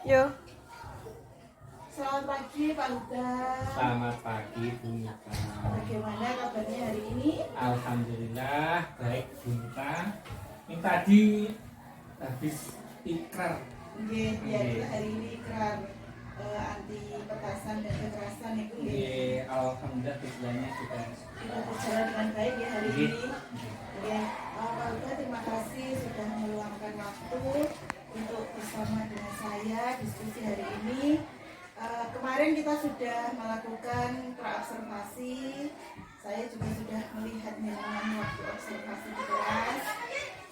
Yo. Selamat pagi Pak Huda. Selamat pagi Bu Nita. Bagaimana kabarnya hari ini? Alhamdulillah baik Bu Nita. Ini tadi habis ikrar. Biar hari ini ikrar anti petasan dan kekerasan itu Alhamdulillah tujuannya sudah berjalan dengan baik ya hari Nggih. ini. Pak Huda, terima kasih sudah meluangkan waktu untuk bersama dengan saya diskusi hari ini. Kemarin kita sudah melakukan praobservasi. Saya juga sudah melihat jenengan waktu observasi di kelas.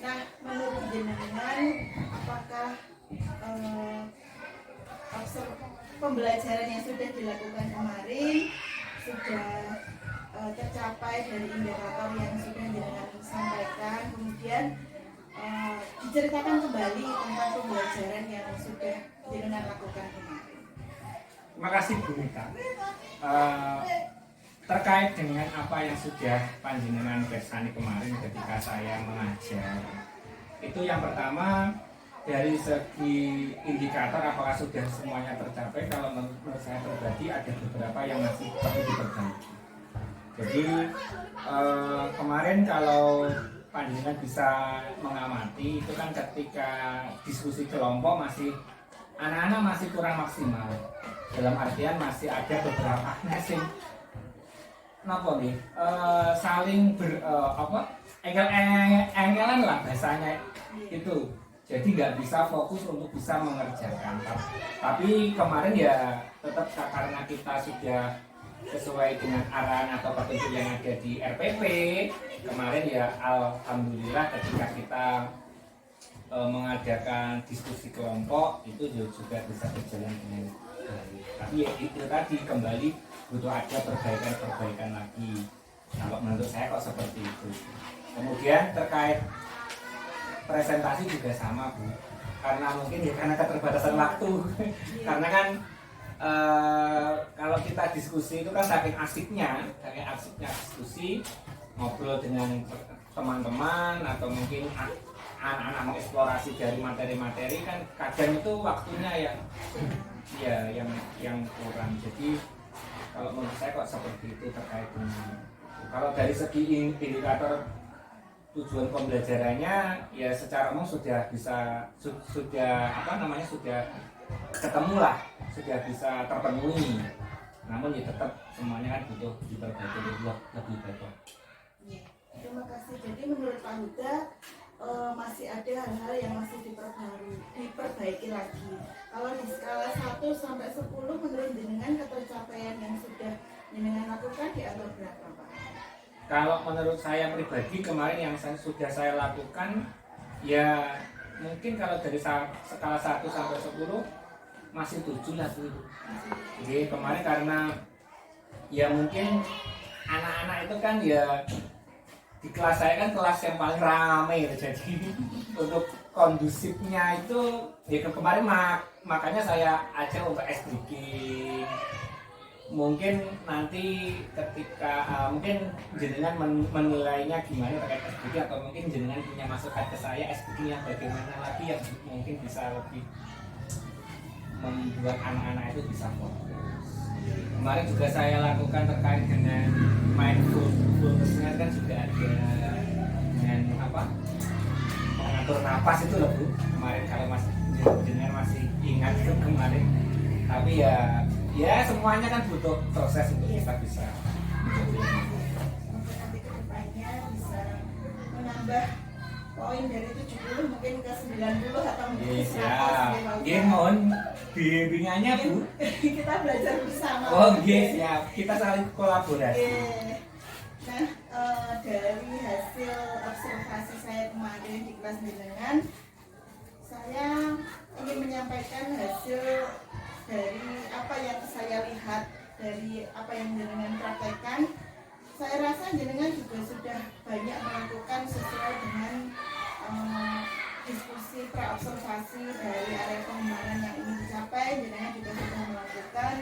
Nah, menurut jenengan, apakah pembelajaran yang sudah dilakukan kemarin sudah tercapai dari indikator yang sudah jenengan sampaikan? Kemudian diceritakan kembali tentang pembelajaran yang sudah jenengan lakukan kemarin. Terima kasih Bu Nita. Terkait dengan apa yang sudah panjenengan bersani kemarin ketika saya mengajar, itu yang pertama dari segi indikator apakah sudah semuanya tercapai. Kalau menurut saya pribadi ada beberapa yang masih perlu diperbaiki. Jadi kemarin kalau panjenengan bisa mengamati itu kan ketika diskusi kelompok masih anak-anak masih kurang maksimal. Dalam artian masih ada beberapa nasi saling engelan lah bahasanya itu. Jadi nggak bisa fokus untuk bisa mengerjakan. Tapi kemarin ya tetap karena kita sudah sesuai dengan arahan atau petunjuk yang ada di RPP kemarin ya alhamdulillah ketika kita mengadakan diskusi kelompok itu juga bisa berjalan dengan baik. Tapi ya itu tadi kembali butuh ada perbaikan lagi. Kalau menurut saya kok seperti itu. Kemudian terkait presentasi juga sama Bu. Karena mungkin ya karena keterbatasan waktu. Karena kan kalau kita diskusi itu kan saking asiknya diskusi ngobrol dengan teman-teman atau mungkin anak-anak mengeksplorasi dari materi-materi kan kadang itu waktunya yang kurang. Jadi kalau menurut saya kok seperti itu terkait dengan kalau dari segi indikator tujuan pembelajarannya ya secara umum sudah bisa sudah ketemu lah, sudah bisa terpenuhi. Namun ya tetap semuanya kan butuh diperbaiki lebih baik. Terima kasih. Jadi menurut Pak Huda masih ada hal-hal yang masih diperbaiki lagi. Kalau di skala 1 sampai 10 menurut jenengan ketercapaian yang sudah jenengan lakukan di angka berapa Pak? Kalau menurut saya pribadi kemarin yang sudah saya lakukan ya mungkin kalau dari skala 1 sampai 10 masih 7 lah Bu. Jadi kemarin karena ya mungkin anak-anak itu kan ya di kelas saya kan kelas yang paling ramai ya, jadi untuk kondusifnya itu ya kemarin makanya saya ajak untuk ice breaking. Mungkin nanti ketika mungkin jenengan menilainya gimana terkait ice breaking atau mungkin jenengan punya masukan ke saya ice breaking yang bagaimana lagi yang mungkin bisa lebih membuat anak-anak itu bisa fokus. Kemarin juga saya lakukan terkait dengan mindfulness-nya kan juga ada dengan mengatur nafas itu loh Bu. Kemarin kalau masih ingat itu kemarin. Tapi ya semuanya kan butuh proses untuk kita bisa. Nanti kedepannya bisa menambah poin dari 70 mungkin ke 90 atau mungkin 100. Nggih mohon bimbingannya Bu. Kita belajar bersama. Oh nggih siap. Kita saling kolaborasi. Nah, dari hasil observasi saya kemarin di kelas jenengan, saya ingin menyampaikan hasil dari apa yang saya lihat dari apa yang jenengan praktekkan. Saya rasa jenengan juga sudah banyak melakukan sesuai dengan diskusi praobservasi dari area pengembangan yang ingin dicapai. Jenengan juga sudah melakukan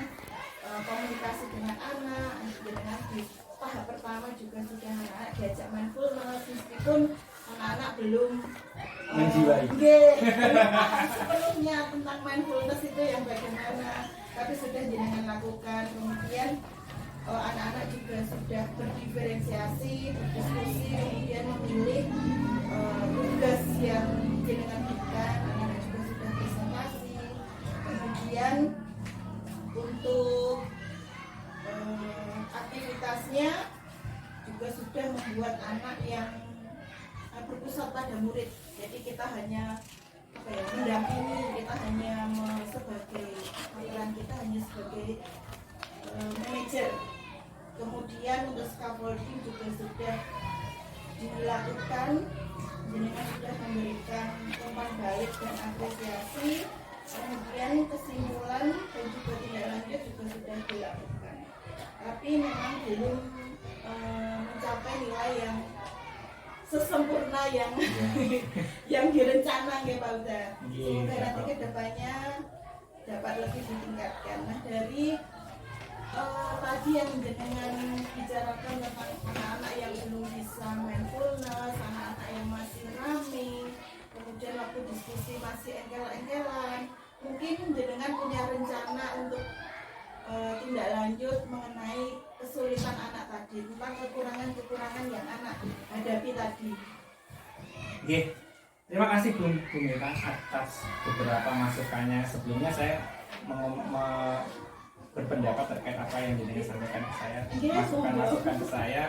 komunikasi dengan anak. Jenengan di tahap pertama juga sudah anak-anak diajak mindfulness meskipun anak-anak belum menjiwai. Sepenuhnya tentang mindfulness itu yang bagaimana, tapi sudah jenengan lakukan. Kemudian anak-anak juga sudah berdiferensiasi, berdiskusi, kemudian memilih tugas yang jenengan berikan. Anak-anak juga sudah presentasi. Kemudian untuk aktivitasnya juga sudah membuat anak yang berpusat pada murid. Jadi kita hanya mendampingi, kita hanya sebagai peran, kita hanya sebagai manajer. Kemudian untuk scaffolding juga sudah dilakukan, jenengan sudah memberikan umpan balik dan apresiasi. Kemudian kesimpulan dan juga tindak lanjut juga sudah dilakukan. Tapi memang belum mencapai nilai yang sesempurna yang yang direncana ya Pak Uda. Semoga nanti kedepannya dapat lebih ditingkatkan. Nah dari tadi yang jenengan bicarakan tentang anak-anak yang belum bisa mindfulness, anak-anak yang masih running, kemudian waktu diskusi masih engkel-engkelan, mungkin jenengan punya rencana untuk tindak lanjut mengenai kesulitan anak tadi, tentang kekurangan-kekurangan yang anak hadapi tadi. Oke, terima kasih Bu Mira atas beberapa masukannya. Sebelumnya saya berpendapat terkait apa yang disampaikan ke saya, masukan ke saya.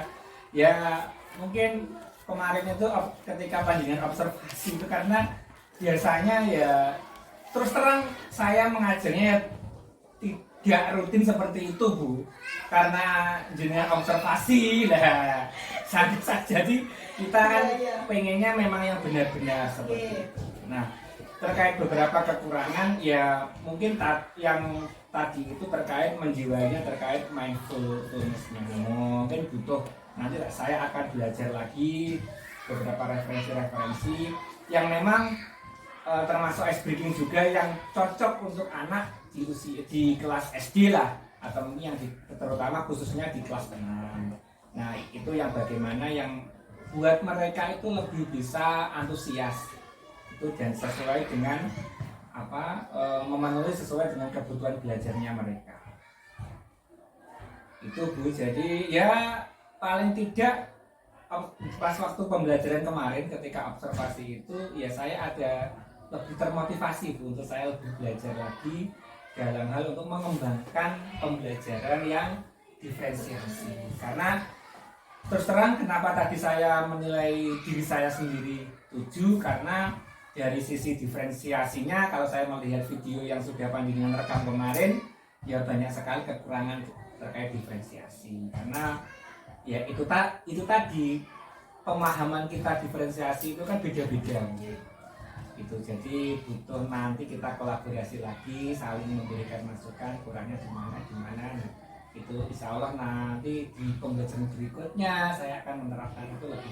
Ya mungkin kemarin itu ketika pandangan observasi itu, karena biasanya ya terus terang saya mengajarnya tidak rutin seperti itu Bu, karena jenengan observasi lah sangat. Jadi kita kan pengennya memang yang benar-benar seperti itu. Nah terkait beberapa kekurangan ya mungkin yang tadi itu terkait menjiwainya, terkait mindfulness-nya, mungkin butuh, nanti saya akan belajar lagi beberapa referensi-referensi yang memang termasuk ice breaking juga yang cocok untuk anak di kelas SD lah, atau mungkin yang terutama khususnya di kelas 6. Nah itu yang bagaimana yang buat mereka itu lebih bisa antusias itu dan sesuai dengan memenuhi sesuai dengan kebutuhan belajarnya mereka itu Bu. Jadi ya paling tidak pas waktu pembelajaran kemarin ketika observasi itu ya saya ada lebih termotivasi Bu, untuk saya lebih belajar lagi dalam hal untuk mengembangkan pembelajaran yang diferensiasi. Karena terus terang kenapa tadi saya menilai diri saya sendiri 7, karena dari sisi diferensiasinya kalau saya melihat video yang sudah panjenengan rekam kemarin ya banyak sekali kekurangan terkait diferensiasi. Karena ya itu tadi pemahaman kita diferensiasi itu kan beda-beda itu. Jadi butuh nanti kita kolaborasi lagi, saling memberikan masukan kurangnya di mana. Itu insya Allah nanti di pembelajaran berikutnya saya akan menerapkan itu lebih